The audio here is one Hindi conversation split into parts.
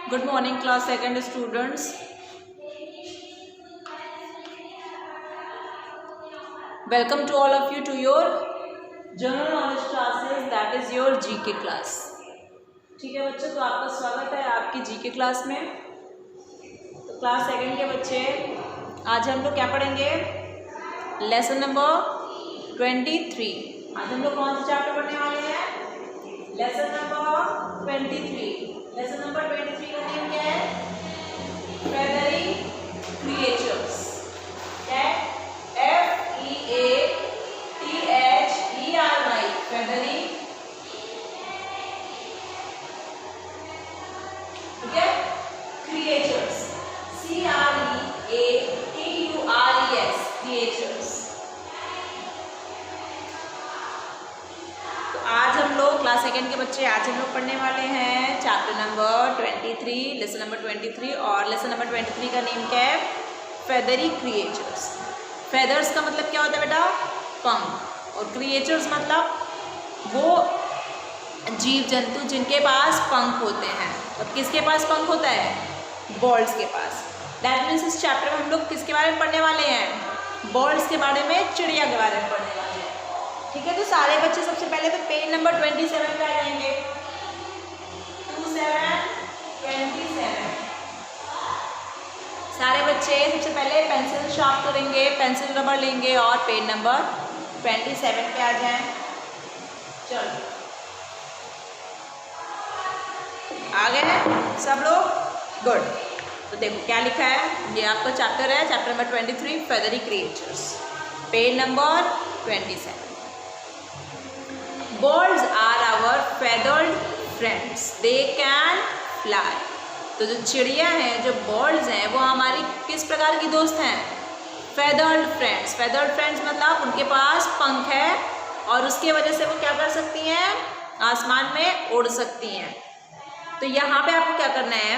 Good morning, class second students. Welcome to all of you to your general knowledge classes, that is your GK class. ठीक है बच्चों, तो आपका स्वागत है आपकी GK क्लास में। तो क्लास सेकंड के बच्चे आज हम लोग क्या पढ़ेंगे? Lesson number 23। आज हम लोग कौन सा चैप्टर पढ़ने वाले हैं? Lesson number 23। लेसन नंबर 23 का नेम क्या है? Feathery creatures. क्या है? FEATHERY, feathery. ठीक है? Creatures, CREATURES, creatures. तो आज हम लोग क्लास सेकेंड के बच्चे आज हम लोग पढ़ने वाले हैं चैप्टर नंबर 23, लेसन नंबर 23। और लेसन नंबर 23 का नेम क्या है? Feathery creatures. फेदर्स का मतलब क्या होता है बेटा? पंख। और क्रिएचर्स मतलब वो जीव जंतु जिनके पास पंख होते हैं। अब किसके पास पंख होता है? बर्ड्स के पास। दैट मीन्स इस चैप्टर में हम लोग किसके बारे में पढ़ने वाले हैं? बर्ड्स के बारे में, चिड़िया के बारे में पढ़ने वाले हैं। ठीक है, तो सारे बच्चे सबसे पहले तो पेज नंबर 27 पे आ जाएंगे। 27। सारे बच्चे सबसे पहले पेंसिल शार्प करेंगे, पेंसिल रबर लेंगे और पेज नंबर 27 पे आ जाएं। चलो, आ गए हैं सब लोग? गुड। तो देखो क्या लिखा है, ये आपका चैप्टर है, chapter number 23, feathery creatures, page number 27। Birds are our feathered friends. They can fly. तो जो चिड़िया हैं, जो बर्ड्स हैं, वो हमारी किस प्रकार की दोस्त हैं? Feathered friends. फेदर्ड फ्रेंड्स मतलब उनके पास पंख है और उसके वजह से वो क्या कर सकती हैं? आसमान में उड़ सकती हैं। तो यहाँ पे आपको क्या करना है?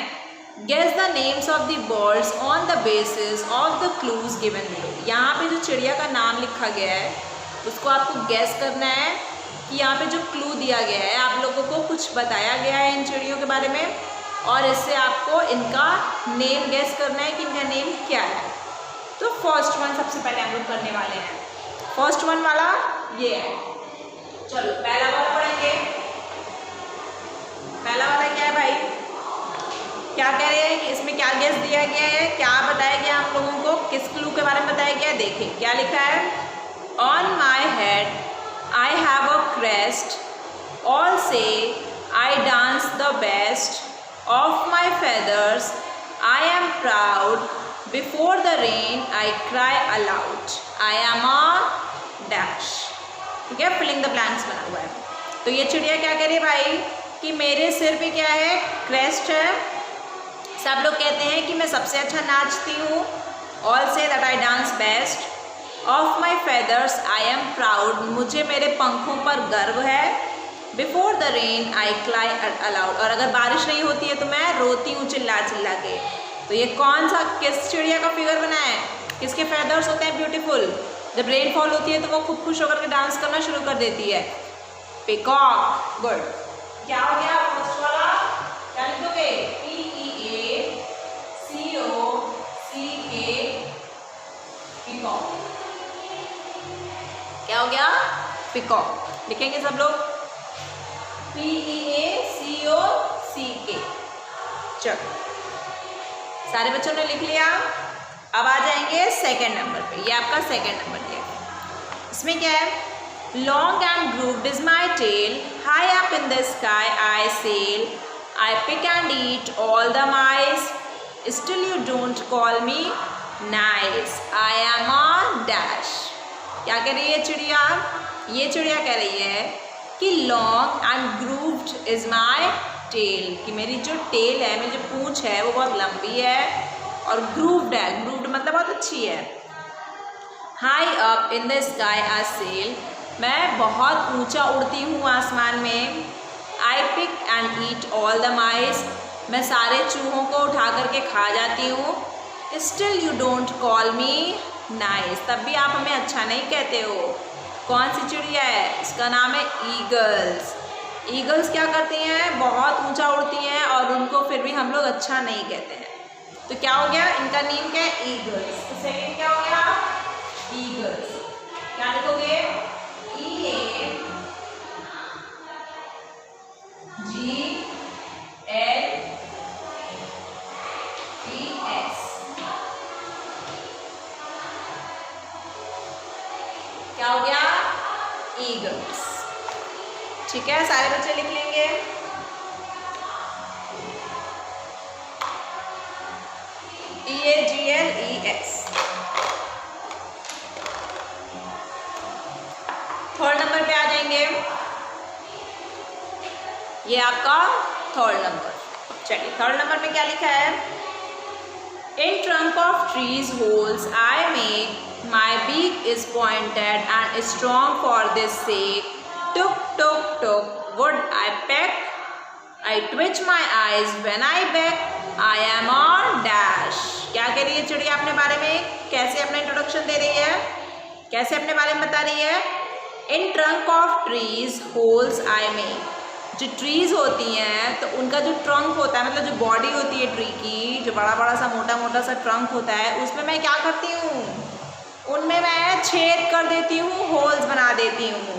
Guess the names of the birds on the basis of the clues given below. यहाँ पे जो चिड़िया का नाम लिखा गया है उसको आपको गैस करना है कि यहाँ पे जो क्लू दिया गया है, आप लोगों को कुछ बताया गया है इन चिड़ियों के बारे में और इससे आपको इनका नेम गैस करना है कि इनका नेम क्या है। तो फर्स्ट वन सबसे पहले हम लोग करने वाले हैं। फर्स्ट वन वाला ये है। चलो पहला वाला पढ़ेंगे। पहला वाला क्या है भाई? क्या कह रहे हैं कि इसमें क्या गैस दिया गया है, क्या बताया गया हम लोगों को, किस क्लू के बारे में बताया गया है? देखिए क्या लिखा है। On my head I have a crest, all say I dance the best, of my feathers I am proud, before the rain I cry aloud, I am a dash। ठीक है, फिलिंग द ब्लैंक्स बना हुआ है। तो ये चिड़िया क्या कह रही है भाई कि मेरे सिर पे क्या है? क्रेस्ट है। सब लोग कहते हैं कि मैं सबसे अच्छा नाचती हूँ। All say that I dance best, of my feathers I am proud, मुझे मेरे पंखों पर गर्व है। Before the rain I cry allowed, और अगर बारिश नहीं होती है तो मैं रोती हूँ चिल्ला चिल्ला के। तो ये कौन सा, किस चिड़िया का फिगर बना है? किसके फेदर्स होते हैं ब्यूटीफुल? जब रेनफॉल होती है तो वो खूब खुश होकर के डांस करना शुरू कर देती है। पिकॉक। गुड। क्या हो गया फर्स्ट वाला? क्या लिखोगे? PEACOCK, peacock. क्या हो गया? पिकॉक। लिखेंगे सब लोग PEACOCK। चलो सारे बच्चों ने लिख लिया। अब आ जाएंगे सेकंड नंबर पे। ये आपका सेकंड नंबर है। इसमें क्या है? Long and grooved is my tail, high up in the sky I sail, I pick and eat all the mice, still you don't call me nice, I am a dash. क्या कह रही है चिड़िया? ये चिड़िया कह रही है कि long and grooved is my tail, कि मेरी जो टेल है, मेरी जो पूंछ है वो बहुत लंबी है और ग्रूव्ड है। ग्रूव्ड मतलब बहुत अच्छी है। High up in the sky I sail, मैं बहुत ऊंचा उड़ती हूँ आसमान में। I pick and eat all the mice, मैं सारे चूहों को उठा करके खा जाती हूँ। Still you don't call me nice, तब भी आप हमें अच्छा नहीं कहते हो। कौन सी चिड़िया है? इसका नाम है ईगल्स। ईगल्स क्या करती हैं, बहुत ऊंचा उड़ती हैं और उनको फिर भी हम लोग अच्छा नहीं कहते हैं। तो क्या हो गया, इनका नेम क्या है, ईगल्स। तो सेकेंड क्या हो गया, ईगल्स। क्या लिखोगे, EAGLES। क्या हो गया, ईगल्स। ठीक है, सारे बच्चे लिख लेंगे। EAGLES। थर्ड नंबर पे आ जाएंगे, ये आपका थर्ड नंबर। चलिए थर्ड नंबर में क्या लिखा है, in trunk of trees holes I make, my beak is pointed and strong for this sake, tuk tuk tuk wood I peck, I twitch my eyes when I back, I am on dash. क्या कह रही है चिड़िया अपने बारे में, कैसे अपना इंट्रोडक्शन दे रही है, कैसे अपने बारे में बता रही है, in trunk of trees holes I make. जो ट्रीज होती हैं तो उनका जो ट्रंक होता है, मतलब जो बॉडी होती है ट्री की, जो बड़ा बड़ा सा मोटा मोटा सा ट्रंक होता है, उसमें मैं क्या करती हूँ, उनमें मैं छेद कर देती हूँ, होल्स बना देती हूँ।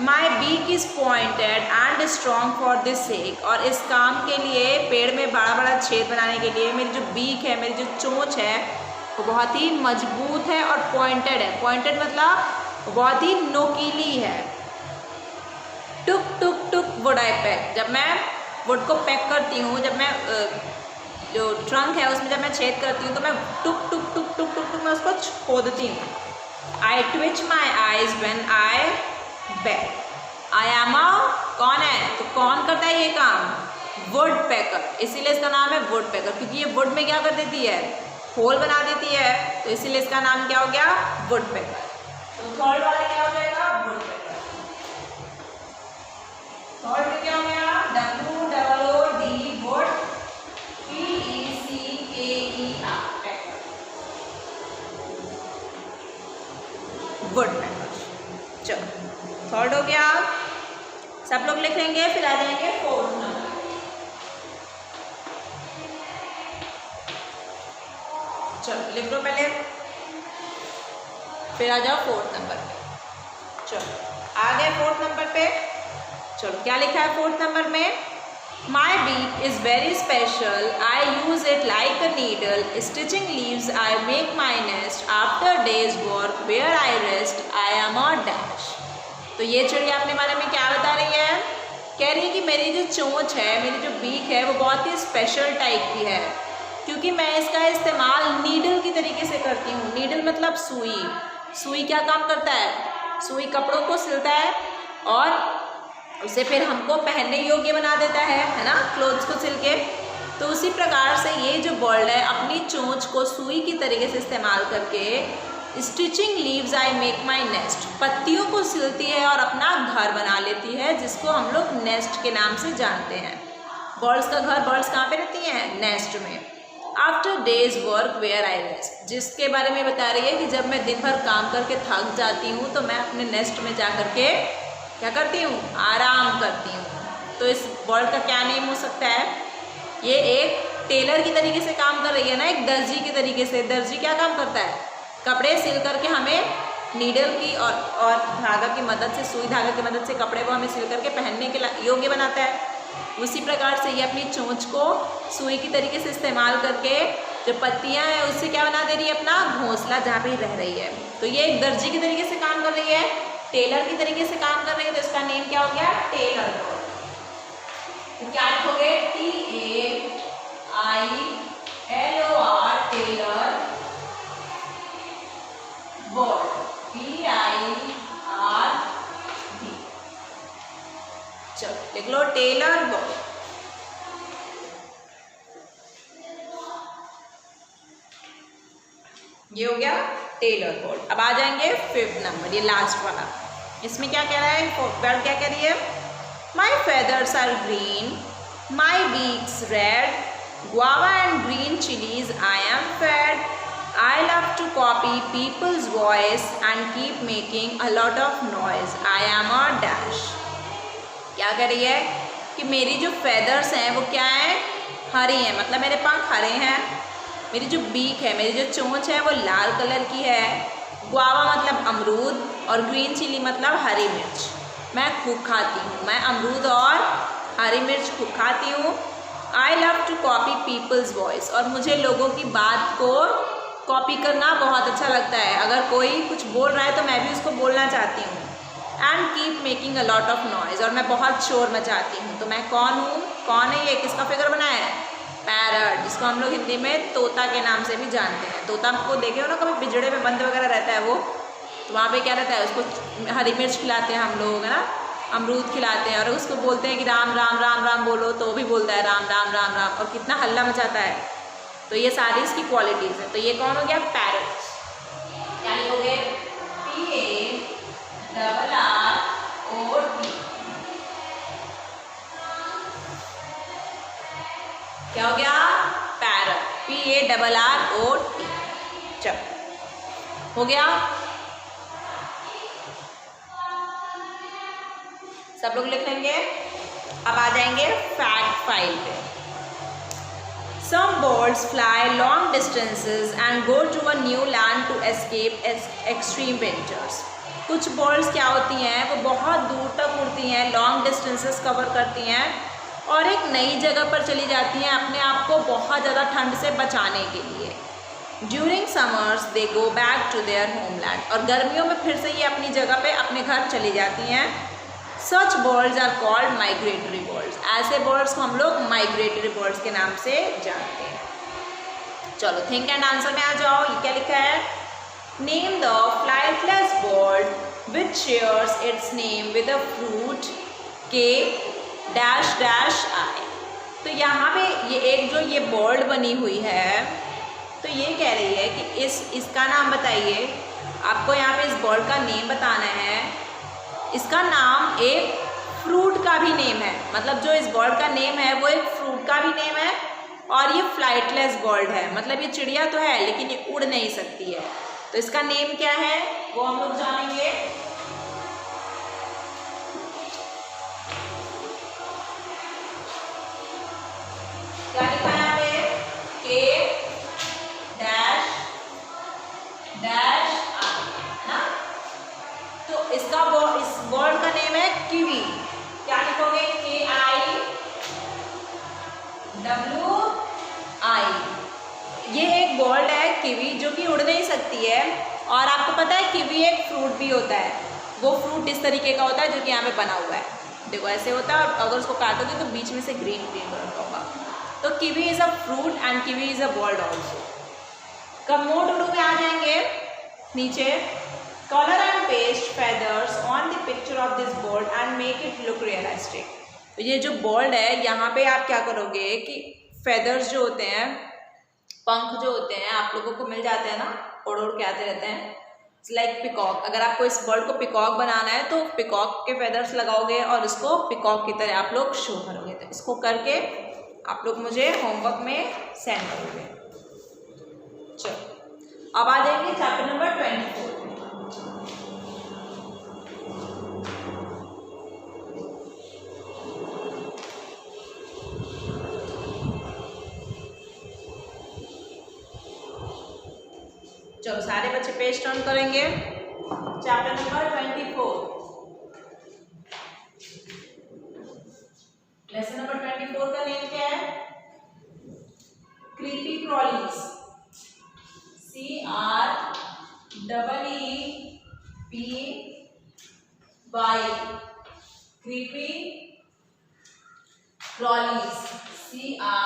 My beak is pointed and strong for this sake. और इस काम के लिए, पेड़ में बड़ा बड़ा छेद बनाने के लिए, मेरी जो बीक है, मेरी जो चोंच है, वो बहुत ही मजबूत है और पॉइंटेड है। पॉइंटेड मतलब बहुत ही नोकीली है। टुक टुक टुक वुड आई पैक। जब मैं वुड को पैक करती हूँ, जब मैं जो ट्रंक है उसमें जब मैं छेद करती हूँ, तो मैं टुक टुक टुक टुक टुक टुक मैं उसको खोदती हूँ। I twitch my eyes when I back. I am a, कौन है, तो कौन करता है ये काम, वुड पैकर। इसीलिए इसका नाम है वुड पैकर, क्योंकि ये वुड में क्या कर देती है, होल बना देती है, तो इसीलिए इसका नाम क्या हो गया, वुड पैकर। तो थर्ड वाला क्या हो जाएगा, वुड पैकर। थर्ड में क्या हो गया, WOOD wood, PECKER pecker, woodpecker. चलो थर्ड हो गया, सब लोग लिख लेंगे। फिर आ जाएंगे फोर्थ नंबर। चलो लिख लो पहले, फिर आ जाओ फोर्थ नंबर पे। चलो आ गए फोर्थ नंबर पे। चलो क्या लिखा है फोर्थ नंबर में, my beak is very special, I use it like a needle, stitching leaves I make my nest, after days work where I rest, I am a dash. तो ये चिड़िया अपने बारे में क्या बता रही है, कह रही है कि मेरी जो चोंच है, मेरी जो बीक है, वो बहुत ही स्पेशल टाइप की है, क्योंकि मैं इसका इस्तेमाल नीडल की तरीके से करती हूँ। नीडल मतलब सुई। सुई क्या काम करता है, सुई कपड़ों को सिलता है और उसे फिर हमको पहनने योग्य बना देता है ना, क्लोथ्स को सिल के। तो उसी प्रकार से ये जो बर्ड है अपनी चोंच को सुई की तरीके से इस्तेमाल करके, stitching leaves I make my nest, पत्तियों को सिलती है और अपना घर बना लेती है, जिसको हम लोग नेस्ट के नाम से जानते हैं। बर्ड्स का घर, बर्ड्स कहाँ पे रहती हैं, नेस्ट में। After days work where I rest, जिसके बारे में बता रही है कि जब मैं दिन भर काम करके थक जाती हूँ तो मैं अपने नेस्ट में जा कर के क्या करती हूँ, आराम करती हूँ। तो इस बर्ड का क्या नेम हो सकता है, ये एक टेलर की तरीके से काम कर रही है ना, एक दर्जी की तरीके से। दर्जी क्या काम करता है, कपड़े सिल करके हमें नीडल की और धागा की मदद से, सुई धागा की मदद से कपड़े को हमें सिल करके पहनने के योग्य बनाता है। उसी प्रकार से ये अपनी चोंच को सुई की तरीके से इस्तेमाल करके जो पत्तियां हैं उससे क्या बना दे रही है, अपना घोंसला जहाँ पे रह रही है। तो ये एक दर्जी की तरीके से काम कर रही है, टेलर की तरीके से काम कर रही है, तो इसका नेम क्या हो गया, टेलर। तो क्या लिखोगे, TAILOR, टेलर बर्ड, BIRD। चलो लिख लो, टेलर बर्ड। ये हो गया टेलर बर्ड। अब आ जाएंगे फिफ्थ नंबर, ये लास्ट वाला। इसमें क्या कह रहा है, बर्ड क्या कह रही है, my feathers are green, my beaks red, guava and green chilies I am fed, I love to copy people's voice and keep making a lot of noise, I am a dash। क्या कह रही है कि मेरी जो फेदर्स हैं वो क्या हैं, हरी हैं, मतलब मेरे पंख हरे हैं। मेरी जो बीक है, मेरी जो चोंच है वो लाल कलर की है। गुआवा मतलब अमरूद और ग्रीन चिली मतलब हरी मिर्च। मैं खूब खाती हूँ, मैं अमरूद और हरी मिर्च खूब खाती हूँ। I love to copy people's voice, और मुझे लोगों की बात को कॉपी करना बहुत अच्छा लगता है। अगर कोई कुछ बोल रहा है तो मैं भी उसको बोलना चाहती हूँ। And keep making a lot of noise, और मैं बहुत शोर मचाती हूँ। तो मैं कौन हूँ, कौन है ये, किसका फिगर बनाया है, पैरट, जिसको हम लोग हिंदी में तोता के नाम से भी जानते हैं। तोता को देखे हो ना कभी, पिंजड़े में बंद वगैरह रहता है वो, तो वहाँ पे क्या रहता है, उसको हरी मिर्च खिलाते हैं हम लोग, है ना, अमरूद खिलाते हैं, और उसको बोलते हैं कि राम राम राम राम बोलो, तो वो भी बोलता है राम राम राम राम, और कितना हल्ला मचाता है। तो ये सारी इसकी क्वालिटीज़ है। तो ये कौन हो गया, पैरट। क्या लिखोगे, PARROT। क्या हो गया, पैरट, PARROT। चल हो गया, सब लोग लिख लेंगे। अब आ जाएंगे फैक्ट फाइल पे। Some birds fly long distances and go to a new land to escape extreme winters. कुछ बर्ड्स क्या होती हैं, वो बहुत दूर तक उड़ती हैं, लॉन्ग डिस्टेंसेस कवर करती हैं और एक नई जगह पर चली जाती हैं अपने आप को बहुत ज़्यादा ठंड से बचाने के लिए। During summers they go back to their homeland, और गर्मियों में फिर से ये अपनी जगह पे अपने घर चली जाती हैं। Such birds are called migratory birds, ऐसे बर्ड्स को हम लोग माइग्रेटरी बर्ड्स के नाम से जानते हैं। चलो थिंक एंड आंसर में आ जाओ। ये क्या लिखा है, name the flightless bird which shares it's name with a fruit के डैश डैश आई। तो यहाँ पे ये एक जो ये बर्ड बनी हुई है, तो ये कह रही है कि इसका नाम बताइए। आपको यहाँ पे इस बर्ड का नेम बताना है। इसका नाम एक फ्रूट का भी नेम है, मतलब जो इस बर्ड का नेम है वो एक फ्रूट का भी नेम है, और ये फ्लाइटलेस बर्ड है, मतलब ये चिड़िया तो है लेकिन ये उड़ नहीं सकती है। तो इसका नेम क्या है वो हम लोग जानेंगे। क्या लिखा है यहाँ पे, के डैश डैश ना। तो इसका इस बर्ड का नेम है कीवी। क्या लिखोगे, KIWI। ये एक बर्ड है कीवी जो कि उड़ नहीं सकती है, और आपको पता है कीवी एक फ्रूट भी होता है। वो फ्रूट इस तरीके का होता है जो कि यहाँ पे बना हुआ है, देखो ऐसे होता है, और अगर उसको काटोगे तो बीच में से ग्रीन ग्रीन कलर का होगा। तो kiwi is a fruit and kiwi is a bird also. कमोड उड़ू में आ जाएंगे नीचे। Color and paste feathers on the picture of this bird and make it look realistic। तो ये जो बर्ड है यहाँ पे आप क्या करोगे कि फेदर्स जो होते हैं, पंख जो होते हैं, आप लोगों को मिल जाते हैं ना, उड़ उड़ के आते रहते हैं, इट्स लाइक पिकॉक। अगर आपको इस बर्ड को पिकॉक बनाना है तो पिकॉक के फेदर्स लगाओगे और इसको पिकॉक की तरह आप लोग शो करोगे। तो इसको करके आप लोग मुझे होमवर्क में सेंड करोगे। चलो अब आ जाएंगे चैप्टर नंबर 24। चलो सारे बच्चे पेज टर्न करेंगे। चैप्टर नंबर 24, लेसन नंबर 24 का नेम क्या है, creepy crawlies. CREEPY, creepy crawlies, CRAWLIES।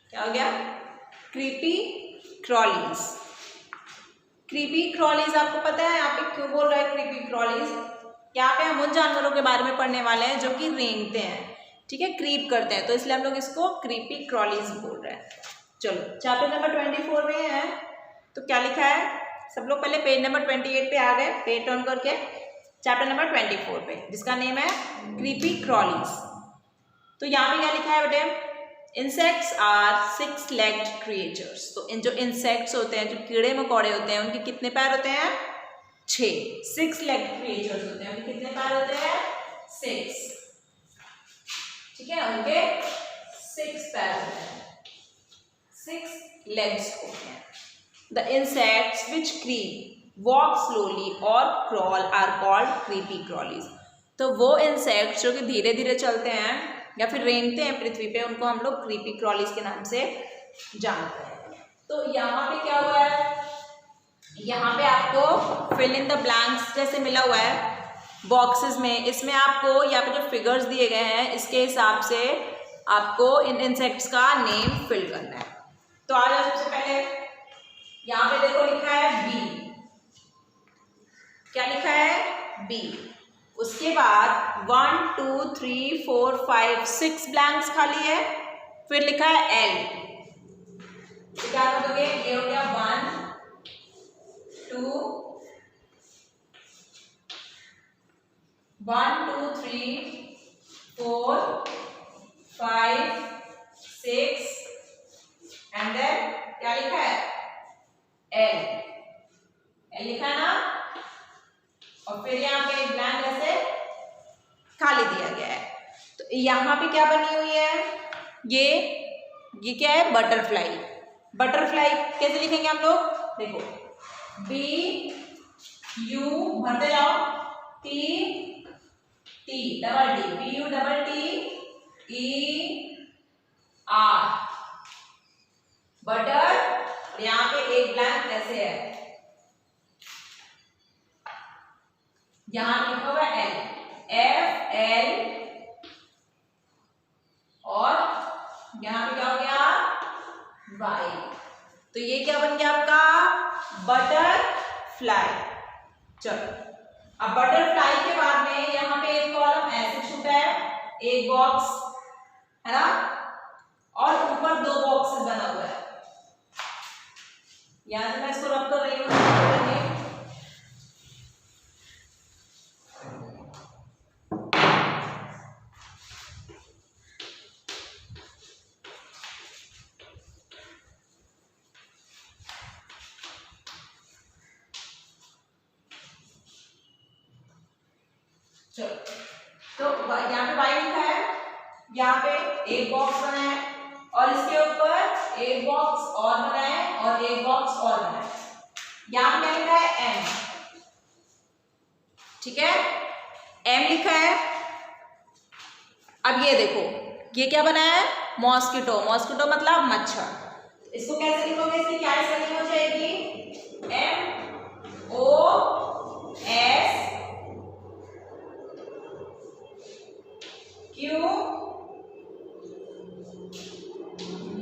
क्या हो गया, क्रीपी क्रॉलीज। क्रीपी क्रॉलीज आपको पता है यहाँ पे क्यों बोल रहा है क्रीपी क्रॉलीज? यहाँ पे हम उन जानवरों के बारे में पढ़ने वाले हैं जो कि रेंगते हैं, ठीक है, क्रीप करते हैं, तो इसलिए हम लोग इसको क्रीपी क्रॉलीज बोल रहे हैं। चलो चैप्टर नंबर 24 में है, तो क्या लिखा है, सब लोग पहले पेज नंबर 28 पे आ गए, पेज टर्न करके चैप्टर नंबर 24 पे, जिसका नेम है क्रीपी क्रॉलीज। तो यहाँ पे क्या लिखा है बेटे, इंसेक्ट्स आर 6 लेग्ड क्रिएचर्स। तो इन जो इंसेक्ट्स होते हैं, जो कीड़े मकोड़े होते हैं, उनके कितने पैर होते हैं? 6 लेग्ड क्रिएचर्स होते हैं। उनके कितने पैर होते हैं? 6। ठीक है, उनके 6 पैर होते हैं, 6 लेग्स होते हैं। The insects which creep walk slowly और crawl are called creepy crawlies. तो वो इंसेक्ट्स जो कि धीरे धीरे चलते हैं या फिर रेंगते हैं पृथ्वी पे, उनको हम लोग क्रीपी क्रॉलीज के नाम से जानते हैं। तो यहाँ पे क्या हुआ है, यहाँ पे आपको फिल इन द ब्लैंक्स जैसे मिला हुआ है बॉक्सेस में, इसमें आपको यहाँ पे जो फिगर्स दिए गए हैं इसके हिसाब से आपको इन इंसेक्ट्स का नेम फिल करना है। तो आ जाओ, सबसे पहले यहाँ पे देखो लिखा है बी। क्या लिखा है? बी। उसके बाद 1 2 3 4 5 6 ब्लैंक्स खाली है। फिर लिखा है एल। तो क्या कर दोगे, ये हो गया 1 2 3 4 5 6 एंड देन क्या लिखा है? एल। एल लिखा है ना, और फिर यहाँ पे एक ब्लैंक ऐसे खाली दिया गया है। तो यहाँ पे क्या बनी हुई है, ये क्या है? बटरफ्लाई। बटरफ्लाई कैसे लिखेंगे हम लोग? देखो, बी यू भरते जाओ, T T double T, B U double T E R, butter. यहाँ पे एक ब्लैंक ऐसे है, यहां लिखा हुआ है एल, एफ एल, और यहां पे क्या हो गया? वाई। तो ये क्या बन गया आपका? बटरफ्लाई। चलो, अब बटरफ्लाई के बाद में यहाँ पे एक कॉलम ऐसे छूटा है, एक बॉक्स है ना, और ऊपर 2 बॉक्सेस बना हुआ है। यहां से मैं इसको रब कर रही हूँ। चलो, तो यहाँ पे वाई लिखा है, यहाँ पे एक बॉक्स बना है, और इसके ऊपर एक बॉक्स और बना है, और एक बॉक्स और बना है। यहाँ पे क्या लिखा है? एम। ठीक है, एम लिखा है। अब ये देखो, ये क्या बना है? मॉस्किटो। मॉस्किटो मतलब मच्छर। इसको कैसे लिखोगे? इसकी क्या स्पेलिंग हो जाएगी? M O S Q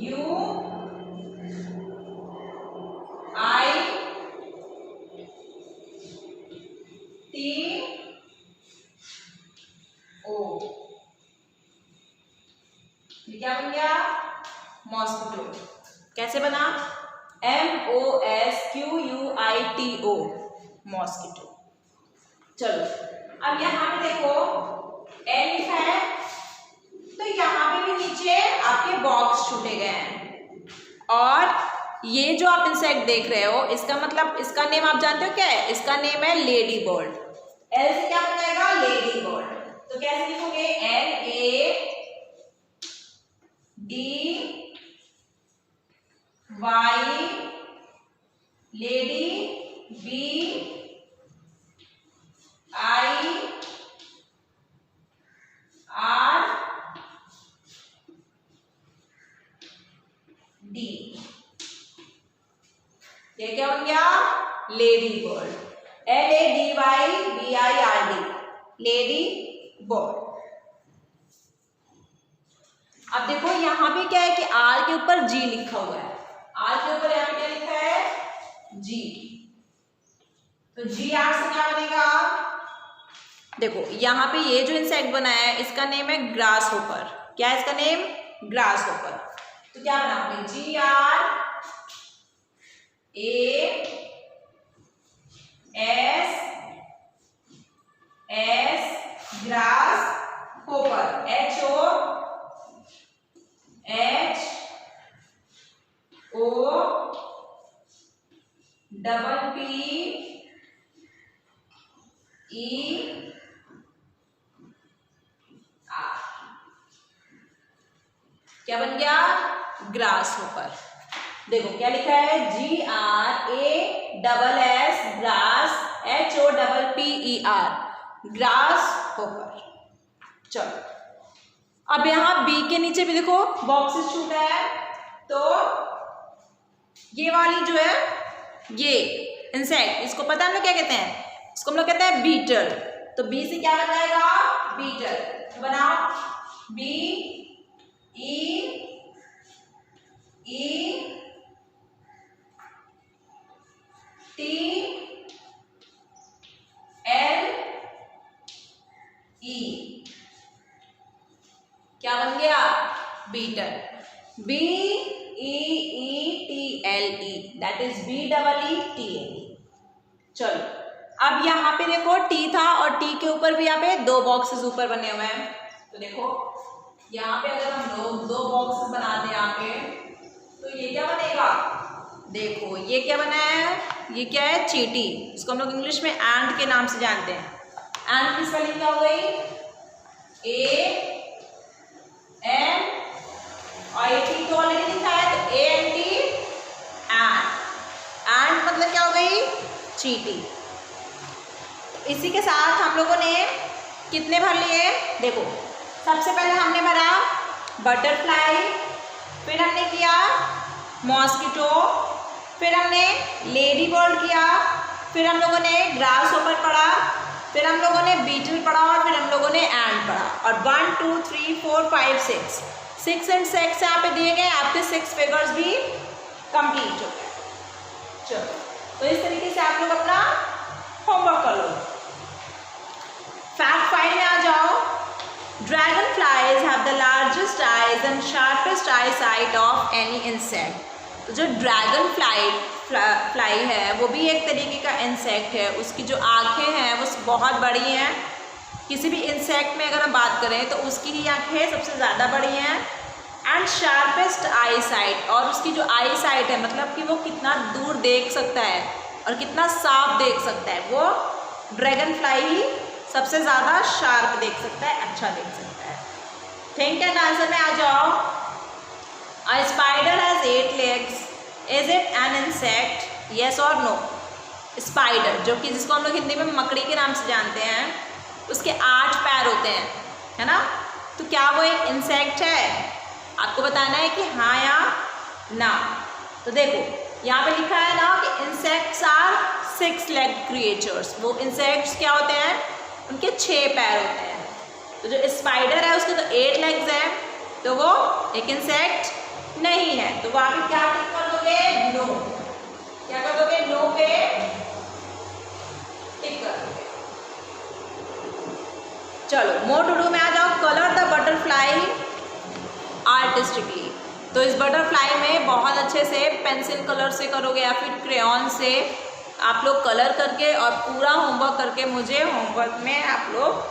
U I T O. ये क्या बन गया? मॉस्किटो। कैसे बना? MOSQUITO, mosquito. चलो, अब यहाँ पे देखो एल लिखा है, तो यहाँ पे भी नीचे आपके बॉक्स छूटे गए हैं, और ये जो आप इंसेक्ट देख रहे हो, इसका मतलब, इसका नेम आप जानते हो क्या है? इसका नेम है लेडी बर्ड। एल से क्या बन जाएगा? Lady bird. तो कैसे लिखोगे? LADY lady, BIRD। ये क्या बन गया? Lady bird. LADYBIRD, lady bird. अब देखो यहाँ पे क्या है कि आर के ऊपर जी लिखा हुआ है। आर के ऊपर यहाँ पे क्या लिखा है? जी। तो जी आर से क्या बनेगा? देखो यहाँ पे ये जो इंसेक्ट बनाया है, इसका नेम है ग्रास होपर। क्या है इसका नेम? Grass hopper. तो क्या बनाओगे? GRAS, grass hopper, HOPPER। क्या बन गया? Grass hopper. देखो क्या लिखा है, GRASS grass, HOPPER grass hopper. चलो अब यहाँ बी के नीचे भी देखो बॉक्सेस छूटा है, तो ये वाली जो है ये इंसेक्ट, इसको पता है हम लोग क्या कहते हैं, इसको हम लोग कहते हैं बीटल। तो बी से क्या बन जाएगा? बीटल। तो बनाओ BEETLE, क्या बन गया? Beetle. BEETLE, that is BEETLE। चलो अब यहाँ पे देखो टी था और टी के ऊपर भी यहाँ पे दो बॉक्सेस ऊपर बने हुए हैं। तो देखो यहाँ पे अगर हम लोग दो बॉक्सेस बनाते हैं यहाँ पे, तो ये क्या बनेगा? देखो ये क्या बना है, ये क्या है? चींटी। इसको हम लोग इंग्लिश में एंट के नाम से जानते हैं। एंट की स्पेलिंग क्या हो गई? ANT, और ये टी तो ऑलरेडी लिखा है, तो ANT, एंट। एंट मतलब क्या हो गई? चींटी। इसी के साथ हम लोगों ने कितने भर लिए? देखो सबसे पहले हमने भरा बटरफ्लाई, फिर हमने किया मॉस्किटो, फिर हमने लेडी बर्ड किया, फिर हम लोगों ने ग्रास होपर पढ़ा, फिर हम लोगों ने बीटल पढ़ा, और फिर हम लोगों ने एंट पढ़ा। और 1 2 3 4 5 6 एंड 6 यहाँ पे दिए गए, आपके 6 फिगर्स भी कंप्लीट हो गए। चलो तो इस तरीके से आप लोग अपना होमवर्क कर लो। फैक्ट 5 में आ जाओ। Dragonflies have the largest eyes and sharpest eyesight of any insect। तो जो ड्रैगन फ्लाई है वो भी एक तरीके का इंसेक्ट है, उसकी जो आँखें हैं वो बहुत बड़ी हैं। किसी भी इंसेक्ट में अगर हम बात करें तो उसकी ही आँखें सबसे ज़्यादा बड़ी हैं। एंड शार्पेस्ट आई साइट, और उसकी जो आई साइट है मतलब कि वो कितना दूर देख सकता है और कितना साफ देख सकता है, वो ड्रैगन फ्लाई ही सबसे ज़्यादा शार्प देख सकता है, अच्छा देख सकता है। थिंक एंड आंसर में आ जाओ। A spider has 8 legs. Is it an insect? Yes or no? Spider जो कि जिसको हम लोग हिंदी में मकड़ी के नाम से जानते हैं, उसके 8 पैर होते हैं, है ना? तो क्या वो एक इंसेक्ट है? आपको बताना है कि हाँ या ना। तो देखो यहाँ पे लिखा है ना कि इंसेक्ट्स आर 6 legged क्रिएचर्स। वो इंसेक्ट्स क्या होते हैं? उनके 6 पैर होते हैं। तो जो स्पाइडर है उसके तो 8 legs हैं, तो वो एक इंसेक्ट नहीं है। तो वहाँ पे क्या टिक कर दोगे? नो। क्या कर दोगे? नो पे टिक कर दोगे। चलो मोर टू डू में आ जाओ। Colour the butterfly artistically. तो इस बटरफ्लाई में बहुत अच्छे से पेंसिल कलर से करोगे या फिर क्रेयॉन से आप लोग कलर करके और पूरा होमवर्क करके मुझे होमवर्क में आप लोग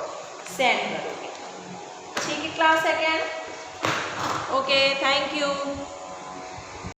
सेंड करोगे। ठीक है class second? Okay, thank you.